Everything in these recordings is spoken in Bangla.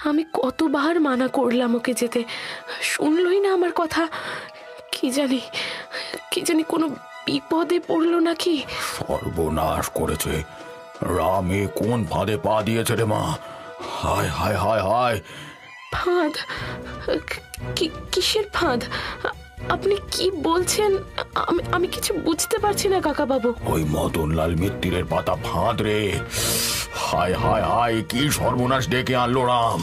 আমি কতবার মানা করলাম ওকে যেতে, শুনলই না আমার কথা। কি জানি কোনো বিপদে পড়লো নাকি। সর্বনাশ করেছে রামে, কোন ফাঁদে পা দিয়েছে রে মা। হায় হায় হায় হায়। ফাঁদ? কিসের ফাঁদ? আপনি কি বলছেন? আমি কিছু বুঝতে পারছি না কাকা বাবু। ওই মদনলাল মিত্তিরের পাতা ফাঁদ রে। হায় হায় হায়, কি সর্বনাশ ডেকে আনলো রাম।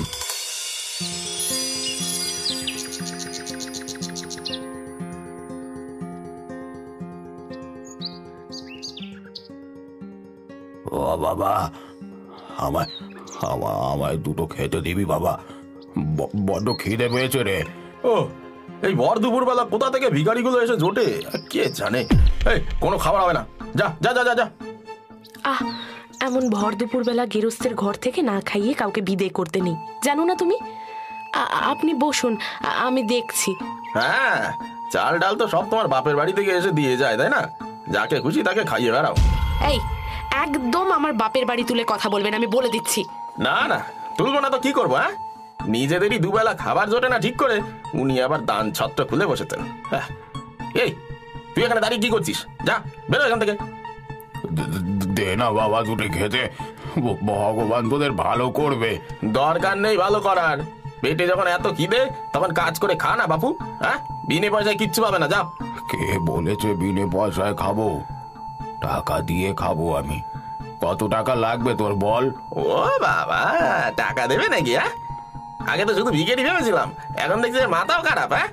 ও বাবা, আমায় আমায় দুটো খেতে দিবি বাবা, বড্ড খিদে পেয়েছে রে। ও, এই ভর দুপুর বেলা কোথা থেকে ভিখারিগুলো এসে জোটে কে জানে। এই, কোনো খাবার হবে না, যা যা যা যা। আহ, এমন ভর দুপুর বেলা গেরস্তের ঘর থেকে না খাইয়ে কাউকে বিদে করতে নেই, জানো না তুমি? আপনি বসুন, আমি দেখছি। হ্যাঁ, চাল ডাল তো সব তোমার বাপের বাড়ি থেকে এসে দিয়ে যায়, তাই না? যাকে খুশি তাকে খাইয়ে বেড়াও। এই, একদম আমার বাপের বাড়ি তুলে কথা বলবেন, আমি বলে দিচ্ছি। না না, তুলবো না তো কি করবো? হ্যাঁ, নিজেদেরই দুবেলা খাবার জোটে না ঠিক করে, উনি আবার দান ছত্র খুলে বসেছেন। হ্যাঁ, এই তুই এখানে দাঁড়িয়ে কি করছিস? যা বেরো এখান থেকে। দে না বাবা দুটো খেতে, ভগবান তোদের ভালো করবে। দরকার নেই ভালো করার, পেটে যখন এত খিদে তখন কাজ করে খা না বাপু। হ্যাঁ, বিনে পয়সায় কিচ্ছু পাবে না, যাও। কে বলেছে বিনে পয়সায় খাবো? টাকা দিয়ে খাবো আমি। কত টাকা লাগবে তোর বল? ও বাবা, টাকা দেবে নাকি? হ্যাঁ, আগে তো শুধু ভিখারি ভেবেছিলাম, এখন দেখছি মাথাও খারাপ। হ্যাঁ,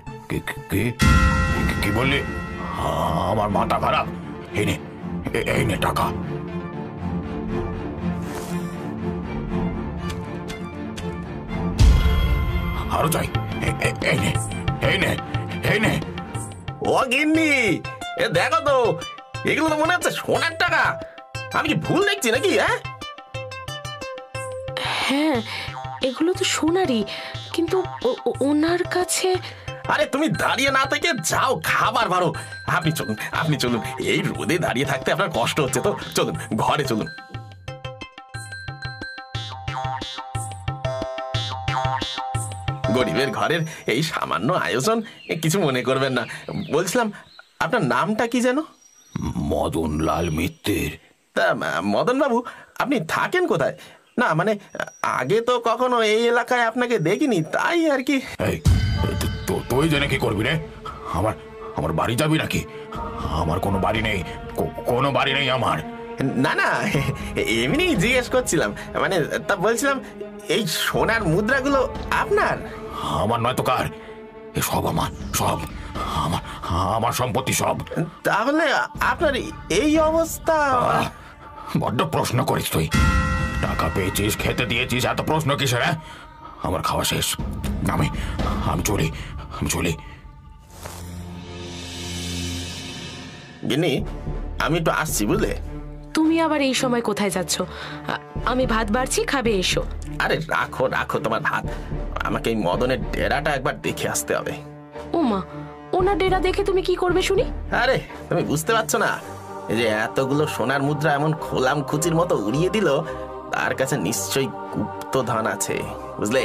কি বললি? আমার মাথা খারাপ? এই নে টাকা। আরো চাই? এই নে। ও গিন্নি, এ দেখো তো, এগুলো তো মনে হচ্ছে সোনার টাকা। আমি কি ভুল দেখছি নাকি? হ্যাঁ হ্যাঁ, এগুলো তো সোনারই, কিন্তু ওনার কাছে। আরে তুমি দাঁড়িয়ে না থেকে যাও, খাবার বারো। আপনি চলুন, এই রোদে দাঁড়িয়ে থাকতে আপনার কষ্ট হচ্ছে তো, চলুন ঘরে চলুন। গরিবের ঘরের এই সামান্য আয়োজন, কিছু মনে করবেন না। বলছিলাম, আপনার নামটা কি যেন? মদনলাল মিত্তির। তা মদন বাবু, আপনি থাকেন কোথায়? না মানে, আগে তো কখনো এই এলাকায় আপনাকে দেখিনি, তাই আর কি। তুই জেনে কি করবি রে? আমার বাড়ি যাবি নাকি? আমার কোনো বাড়ি নেই, কোনো বাড়ি নেই আমার। না না, এমনি জিজ্ঞেস করছিলাম, মানে তা বলছিলাম, এই সোনার মুদ্রাগুলো আপনার? আমার নয় তো কার? সব আমার, সব আমার সম্পত্তি সব। তাহলে আপনার এই অবস্থা? বড্ড প্রশ্ন করিস তুই। টাকা পেয়েছিস, খেতে দিয়েছিস, এত প্রশ্ন কিসের? আমার খাওয়া শেষ, আমি চলি। গিন্নি, আমি একটু আসছি, বুঝলে? তুমি আবার এই সময় কোথায় যাচ্ছ? আমি ভাত বাড়ছি, খাবে, এসো। আরে রাখো তোমার ভাত, আমাকে এই মদনের ডেরাটা একবার দেখে আসতে হবে। ওমা, ওনার ডেরা দেখে তুমি কি করবে শুনি? আরে তুমি বুঝতে পারছো না, এই যে এতগুলো সোনার মুদ্রা এমন খোলাম খুচির মতো উড়িয়ে দিল, তার কাছে নিশ্চয়ই গুপ্তধন আছে, বুঝলে?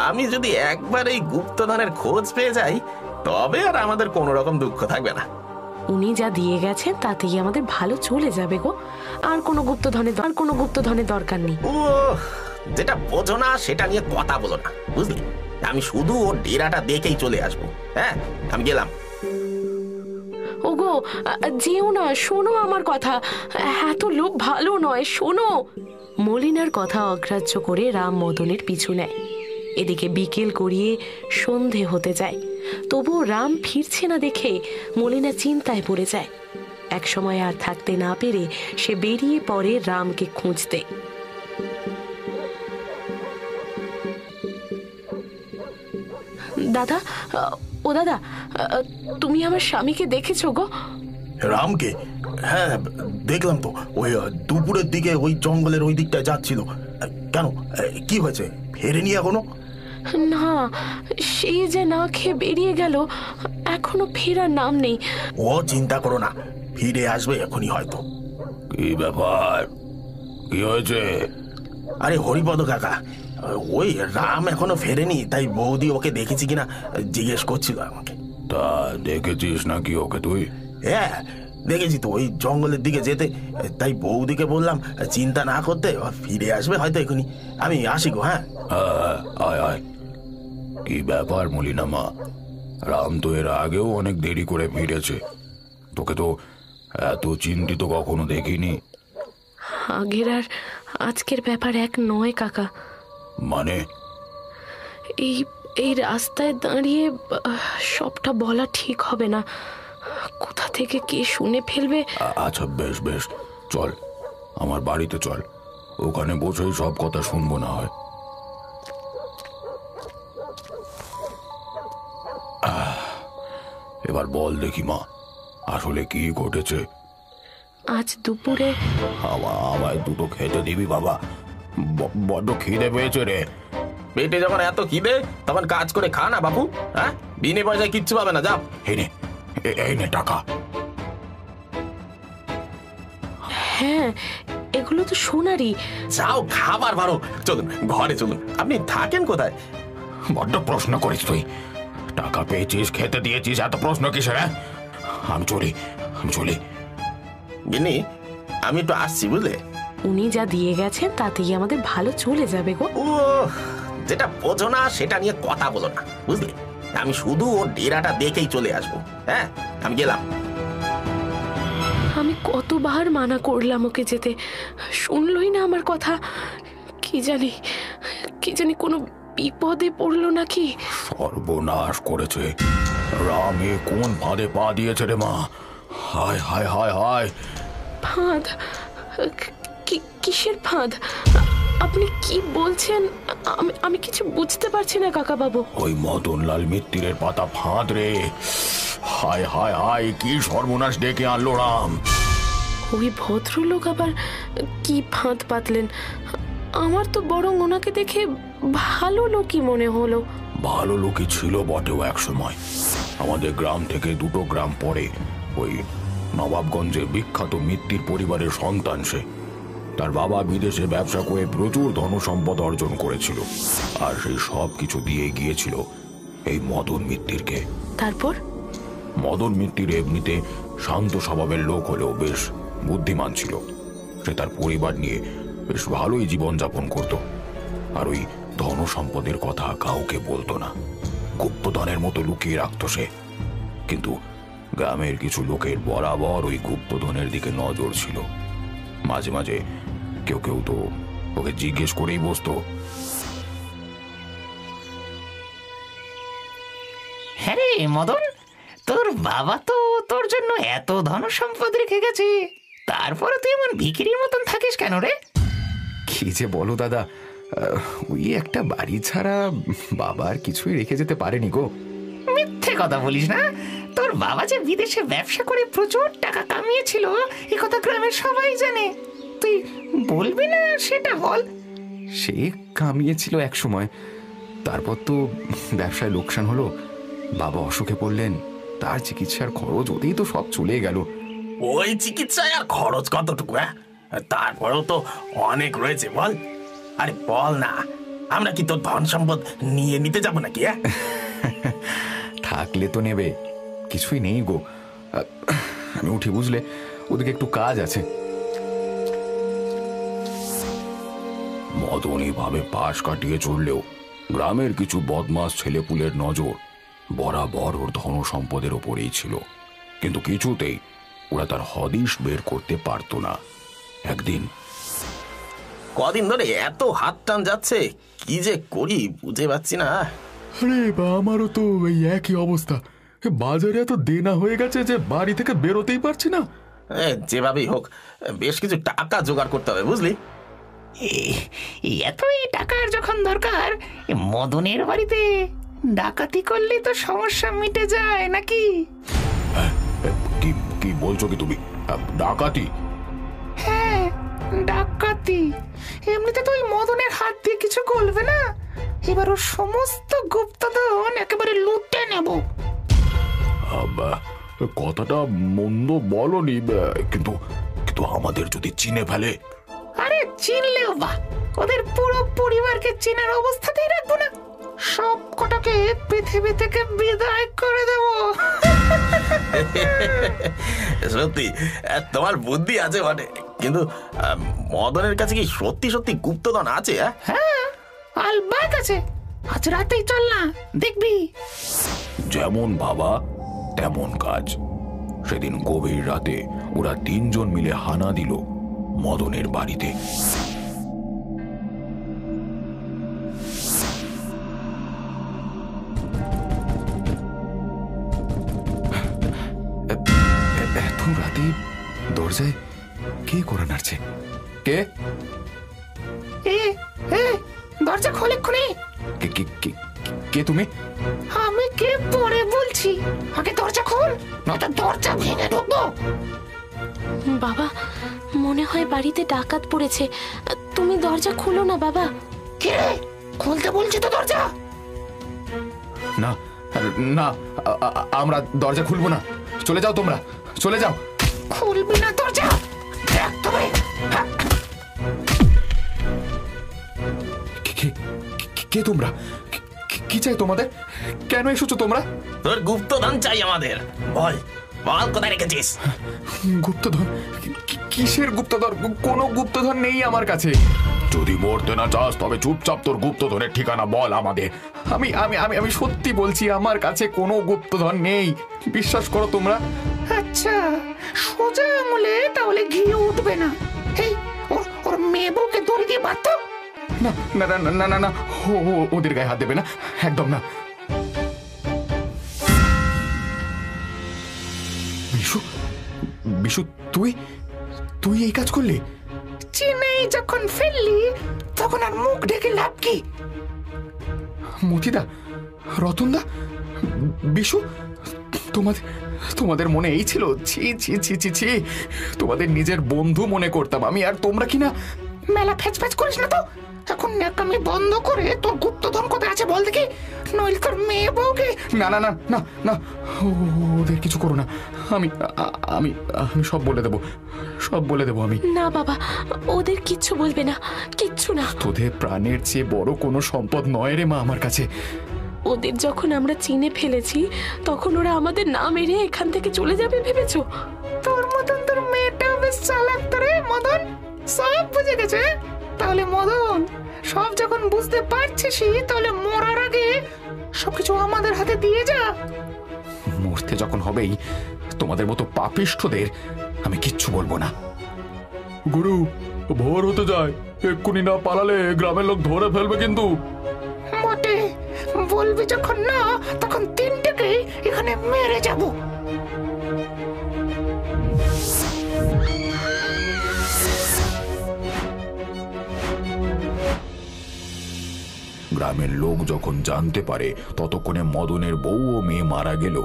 আমি যদি একবার এই গুপ্তধনের খোঁজ পেয়ে যাই, তবে আর আমাদের কোনো রকম দুঃখ থাকবে না। উনি যা দিয়ে গেছেন তাতেই আমাদের ভালো চলে যাবে গো। আর কোনো গুপ্তধনের দরকার নেই। ও, যেটা বোঝো না সেটা নিয়ে কথা বলো না, বুঝলে? আমি শুধু ওর ডেরাটা দেখেই চলে আসবো। হ্যাঁ, আমি গেলাম। ওগো, যেও না, শোনো আমার কথা, এত লোভ ভালো নয়, শোনো। মলিনার কথা অগ্রাহ্য করে রাম মদনের পিছু নেয়। এদিকে বিকেল গড়িয়ে সন্ধে হতে যায়, তবুও রাম ফিরছে না দেখে মলিনা চিন্তায় পড়ে যায়। এক সময় আর থাকতে না পেরে সে বেরিয়ে পড়ে রামকে খুঁজতে। দাদা, ও দাদা, তুমি আমার স্বামীকে দেখেছো গো? রামকে? হ্যাঁ, দেখলাম তো, ওই দুপুরের দিকে ওই জঙ্গলের ওই দিকটায় যাচ্ছিল। কেন, কি হয়েছে? ফেরেনি এখনো? না, সেই যে না খেয়ে বেরিয়ে গেল, এখনো ফেরার নাম নেই। ও চিন্তা করো না, ফিরে আসবে এখনই হয়তো। কি ব্যাপার, কি হয়েছে? আরে হরিপদ কাকা, ওই রাম এখনো ফেরেনি, তাই বৌদি ওকে দেখেছি কিনা জিজ্ঞেস করছিল আমাকে। তা দেখেছিস নাকি ওকে তুই? হ্যাঁ দেখেছি তো, ওই জঙ্গলের দিকে যেতে। তাই বৌদিকে বললাম চিন্তা না করতে, ও ফিরে আসবে হয়তো এখনই। আমি আসি গো। হ্যাঁ হ্যাঁ, আয় আয়। কি ব্যাপার মলিনা মা, রাম তো এর আগেও অনেক দেরি করে ফিরেছে, তোকে তো এত চিন্তিত কখনো দেখিনি। আগের আর আজকের ব্যাপার এক নয় কাকা। মানে? এই এই রাস্তায় দাঁড়িয়ে সবটা বলা ঠিক হবে না, কোথা থেকে কে শুনে ফেলবে। আচ্ছা বেশ বেশ, চল আমার বাড়িতে চল, ওখানে বসেই সব কথা শুনবো না হয়। এবার বল দেখি মা, আসলে কি ঘটেছে? আজ দুপুরে আমায় দুটো খেতে দিবি বাবা, বড্ড খিদে পেয়েছে রে। পেটে যখন এত খিদে তখন কাজ করে খা না বাবু। হ্যাঁ, বিনে পয়সায় কিচ্ছু পাবে না, যাও। এই নে টাকা। হ্যাঁ, এগুলো তো সোনারই। যাও খাবার বারো, চলুন ঘরে চলুন। আপনি থাকেন কোথায়? বড্ড প্রশ্ন করিস তুই, টাকা পেয়েছিস, খেতে দিয়েছিস, এত প্রশ্ন কিসের? আমি চলি। বিনি, আমি একটু আসছি বুঝলে। উনি যা দিয়ে গেছেন তাতেই আমাদের ভালো চলে যাবে গো। ও, যেটা বোঝো না সেটা নিয়ে কথা বলো না বুঝলে। আমি শুধু ওর ডেরাটা দেখেই চলে আসবো। হ্যাঁ, আমি গেলাম। আমি কতবার মানা করলাম ওকে যেতে, শুনলই না আমার কথা। কি জানি কোনো বিপদে পড়লো নাকি। সর্বনাশ করেছে, রামে কোন ফাঁদে পা দিয়েছে রে মা। হায় হায় হায় হায়। ফাঁদ? কিসের ফাঁদ? আপনি কি বলছেন? আমি কিছু বুঝতে পারছি না কাকা বাবু। ওই মদনলাল মিত্তিরের পাতা ফাঁদ রে। হায় হায় হায়, কি সর্বনাশ ডেকে আনলো রাম। ওই ভদ্রলোক আবার কি ফাঁদ পাতলেন? আমার তো বরং ওনাকে দেখে ভালো লোকই মনে হলো। ভালো লোকই ছিল বটেও এক সময়। আমাদের গ্রাম থেকে 2 গ্রাম পরে ওই নবাবগঞ্জের বিখ্যাত মিত্তির পরিবারের সন্তান সে। তার বাবা বিদেশে ব্যবসা করে প্রচুর ধনসম্পদ অর্জন করেছিল, আর সেই সব কিছু দিয়ে গিয়েছিল এই মদন মিত্তিরকে। তারপর? মদন মিত্তির এমনিতে শান্ত স্বভাবের লোক হলেও বেশ বুদ্ধিমান ছিল। সে তার পরিবার নিয়ে বেশ ভালোই জীবনযাপন করত, আর ওই ধনসম্পদের কথা কাউকে বলতো না, গুপ্তধনের মতো লুকিয়ে রাখত সে। কিন্তু গ্রামের কিছু লোকের বরাবর ওই গুপ্তধনের দিকে নজর ছিল। মাঝে মাঝে কেউ তো ওকে জিজ্ঞেস করেই বসতো। হ্যাঁ রে মদন, তোর বাবা তো তোর জন্য এত ধন সম্পদ রেখে গেছে, তারপরে তুই এমন ভিখিরির মতন থাকিস কেন রে? কি যে বলো দাদা, ওই একটা বাড়ি ছাড়া বাবা আর কিছুই রেখে যেতে পারেনি গো। মিথ্যে কথা বলিস না। তোর বাবা যে বিদেশে ব্যবসা করে প্রচুর টাকা কামিয়েছিল এ কথা গ্রামের সবাই জানে, তুই বলবি না সেটা বল। সে কামিয়েছিল এক সময়, তারপর তো ব্যবসায় লোকসান হলো, বাবা অসুখে পড়লেন, তার চিকিৎসার খরচ ওতেই তো সব চলে গেল। ওই চিকিৎসায় আর খরচ কতটুকু? তারপরেও তো অনেক রয়েছে, বল। আরে বল না, আমরা কি তোর ধন সম্পদ নিয়ে নিতে যাবো নাকি? থাকলে তো নেবে, কিছুই নেই গো। আমি উঠি বুঝলে, ওদিকে একটু কাজ আছে। মদন এইভাবে পাশ কাটিয়ে চললেও গ্রামের কিছু বদমাস ছেলেপুলের নজর বরাবর ওর ধনসম্পদের ওপরেই ছিল, কিন্তু কিছুতেই ওরা তার হদিশ বের করতে পারত না। একদিন, কদিন ধরে এত হাত টান যাচ্ছে, কি যে করি বুঝে পাচ্ছি না। আরে বা, আমারও তো এই একই অবস্থা। বাজারে এত দেনা হয়ে গেছে যে বাড়ি থেকে বেরোতেই পারছি না। যেভাবেই হোক বেশ কিছু টাকা জোগাড় করতে হবে বুঝলি। এতই টাকার যখন দরকার, মদনের বাড়িতে ডাকাতি করলে তো সমস্যা মিটে যায় নাকি? কি বলছো কি তুমি? ডাকাতি? হ্যাঁ, ডাকাতি। এমনিতে তো ওই মদনের হাত দিয়ে কিছু গলবে না, এবার ওর সমস্ত গুপ্তধন একেবারে লুটে নেব। কথাটা মন্দ বলনি, কিন্তু আমাদের যদি চিনে ফেলে। আরে চিনলেও বা, ওদের পুরো পরিবারকে চেনার অবস্থাতেই রাখবো না, সব কটাকে পৃথিবী থেকে বিদায় করে দেব। সত্যি তোমার বুদ্ধি আছে বটে, কিন্তু মদনের কাছে কি সত্যি সত্যি গুপ্তধন আছে? হ্যাঁ, আলবাগ আছে। আজ রাতেই চল না, দেখবি। যেমন বাবা তেমন কাজ। সেদিন গভীর রাতে ওরা 3 জন মিলে হানা দিল মদনের বাড়িতে। এত রাতে দরজায় কে করে নাড়ছে? কে এ এ দরজা খোলে খুনি। কে কে কে- কে তুমি? আমি কে পরে বলছি, আগে দরজা খোল, নয়তো দরজা ভেঙে ঢুকবো। বাবা, মনে হয় বাড়িতে ডাকাত পড়েছে। তুমি দরজা খুলো না বাবা। কে খুলতে বলছি তো দরজা? না না, আমরা দরজা খুলবো না। চলে যাও, তোমরা চলে যাও। খুলবি না দরজা? দেখ তবে। কে- কে- কে তোমরা? কি চাই তোমাদের? কেন এসেছো তোমরা? তোর গুপ্তধন চাই আমাদের। বল বল, কোথায় রেখেছিস? গুপ্তধন? কিসের গুপ্তধন? কোনো গুপ্তধন নেই আমার কাছে। যদি মরতে না চাস তবে চুপচাপ তোর গুপ্তধনের ঠিকানা বল আমাদের। আমি আমি আমি আমি সত্যি বলছি, আমার কাছে কোনো গুপ্তধন নেই। বিশ্বাস করো তোমরা। আচ্ছা, সোজা আঙুলে তাহলে ঘিয়ে উঠবে না। এই ওর মেয়ে বউকে দড়ি দিয়ে বাঁধতো। না না না না না না, ওদের গায়ে হাত দেবে না, একদম না। বিশু, বিশু, তুই তুই এই কাজ করলি? চিনেই যখন ফেললি তখন আর মুখ ঢেকে লাভ কি? মতিদা, রতনদা, বিশু, তোমাদের তোমাদের মনে এই ছিল? ছি ছি ছি ছি ছি, তোমাদের নিজের বন্ধু মনে করতাম আমি, আর তোমরা কিনা। মেলা ফ্যাচ ফ্যাচ করিস না তো। এখন ন্যাকামি বন্ধ করে তোর গুপ্তধন কোথায় আছে বল দেখি, নইলে তোর মেয়ে বউকে। না না না না না, ওদের কিছু করো না। আমি আমি আমি সব বলে দেবো, সব বলে দেবো আমি। না বাবা, ওদের কিচ্ছু বলবে না, কিচ্ছু না। তোদের প্রাণের চেয়ে বড় কোনো সম্পদ নয় রে মা আমার কাছে। ওদের যখন আমরা চিনে ফেলেছি তখন ওরা আমাদের না মেরে এখান থেকে চলে যাবে ভেবেছো? তোর মতন তোর মেয়েটাও বেশ চালাক তো রে মদন, সব বুঝে গেছে। তাহলে মদন, সব যখন বুঝতে পারছিসই তাহলে মরার আগে সবকিছু আমাদের হাতে দিয়ে যা। মরতে যখন হবেই তোমাদের মতো পাপিষ্ঠদের আমি কিচ্ছু বলবো না। গুরু, ভোর হতে যায়, এক্ষুনি না পালালে গ্রামের লোক ধরে ফেলবে কিন্তু। মোটে বলবি যখন না, তখন তিনটাকে এখানে মেরে যাব। গ্রামের লোক যখন জানতে পারে ততক্ষণে মদনের বউ ও মেয়ে মারা গেল।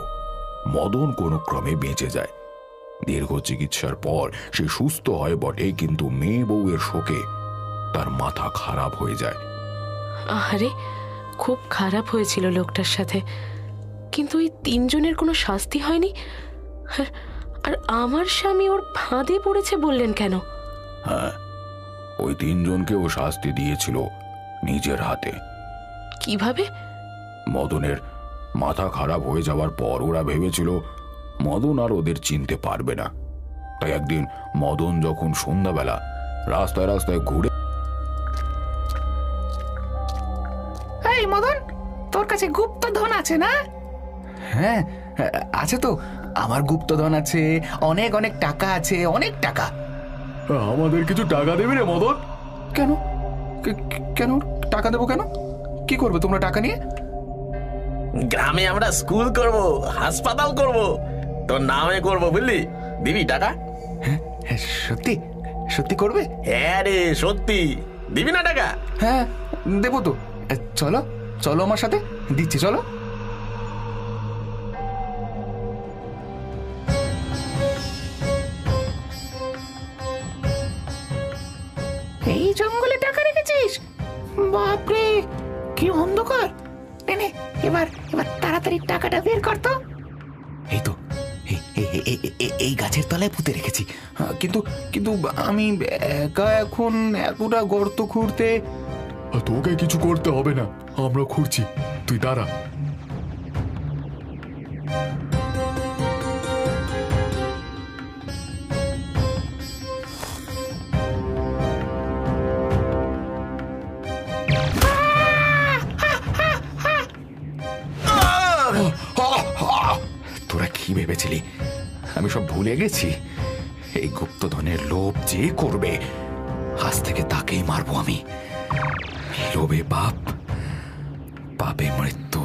মদন কোনো ক্রমে বেঁচে যায়। দীর্ঘ চিকিৎসার পর সে সুস্থ হয় বটে, কিন্তু মেয়ে বউয়ের শোকে তার মাথা খারাপ হয়ে যায়। আরে, খুব খারাপ হয়েছিল লোকটার সাথে, কিন্তু এই 3 জনের কোনো শাস্তি হয়নি। আর আমার স্বামী ওর ফাঁদে পড়েছে বললেন কেন? হ্যাঁ, ওই 3 জনকেও শাস্তি দিয়েছিল নিজের হাতে। কিভাবে? মদনের মাথা খারাপ হয়ে যাওয়ার পর ওরা ভেবেছিল মদন আর ওদের চিনতে পারবে না। তাই একদিন মদন যখন সন্ধ্যাবেলা রাস্তায় রাস্তায় ঘুরে। এই মদন, তোর কাছে গুপ্তধন আছে না? হ্যাঁ আছে তো, আমার গুপ্তধন আছে, অনেক অনেক টাকা আছে, অনেক টাকা। আমাদের কিছু টাকা দেবে রে মদন? কেন কেন টাকা দেবো কেন? কি করবে তোমরা টাকা নিয়ে? গ্রামে আমরা স্কুল করব, হাসপাতাল করব, তোর নামে করব, বুঝলি? দিবি টাকা? হ্যাঁ, সত্যি সত্যি করবে? হ্যাঁ রে, সত্যি। দিবি না টাকা? হ্যাঁ দেবো তো। চলো চলো আমার সাথে, দিচ্ছি, চলো। এই জঙ্গলে টাকা রেখেছিস? বাপরে, কি অন্ধকার। নে নে, এবার এবার তাড়াতাড়ি টাকাটা বের কর তো। এই তো, এই এই এই গাছের তলায় পুঁতে রেখেছি। কিন্তু কিন্তু আমি একা এখন এতটা গর্ত খুঁড়তে। তোকে কিছু করতে হবে না, আমরা খুঁড়ছি, তুই দাঁড়া। তোরা কি ভেবেছিলি আমি সব ভুলে গেছি? এই গুপ্তধনের লোভ যে করবে আজ থেকে তাকেই মারবো আমি। লোভে পাপ, পাপে মৃত্যু।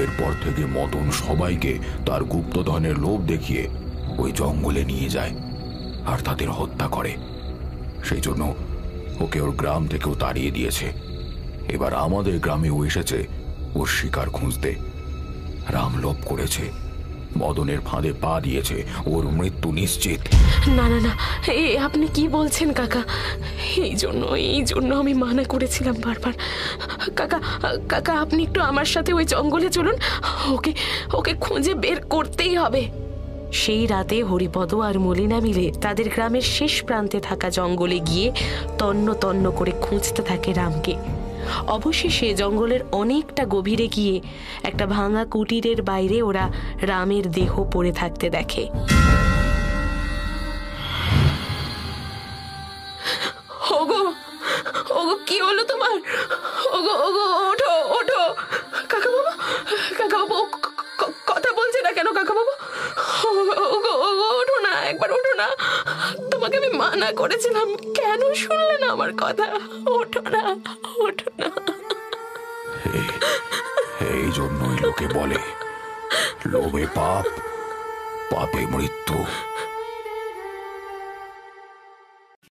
এরপর থেকে মদন সবাইকে তার গুপ্তধনের লোভ দেখিয়ে ওই জঙ্গলে নিয়ে যায় আর তাদের হত্যা করে। সেই জন্য ওকে ওর গ্রাম থেকেও তাড়িয়ে দিয়েছে। এবার আমাদের গ্রামেও এসেছে ওর শিকার খুঁজতে। রাম লোভ করেছে, মদনের ফাঁদে পা দিয়েছে, ওর মৃত্যু নিশ্চিত। না না না, আপনি কি বলছেন কাকা? এই জন্য আমি মানা করেছিলাম বারবার। কাকা কাকা, আপনি একটু আমার সাথে ওই জঙ্গলে চলুন, ওকে খুঁজে বের করতেই হবে। সেই রাতে হরিপদ আর মলিনা মিলে তাদের গ্রামের শেষ প্রান্তে থাকা জঙ্গলে গিয়ে তন্ন তন্ন করে খুঁজতে থাকে রামকে। অবশেষে জঙ্গলের অনেকটা গভীরে গিয়ে একটা ভাঙা কুটিরের বাইরে ওরা রামের দেহ পড়ে থাকতে দেখে। ওগো ওগো, কি হলো তোমার? ওগো ওগো, ওঠো ওঠো। কাকা বাবু কথা বলছে না কেন? কাকা বাবু, ওগো ওগো, ওঠো না, একবার ওঠো না। তোমাকে আমি মানা করেছিলাম, কেন শুনলে না আমার কথা? ওঠো না, ওঠো না। এই জন্যই লোকে বলে লোভে পাপ, পাপে মৃত্যু।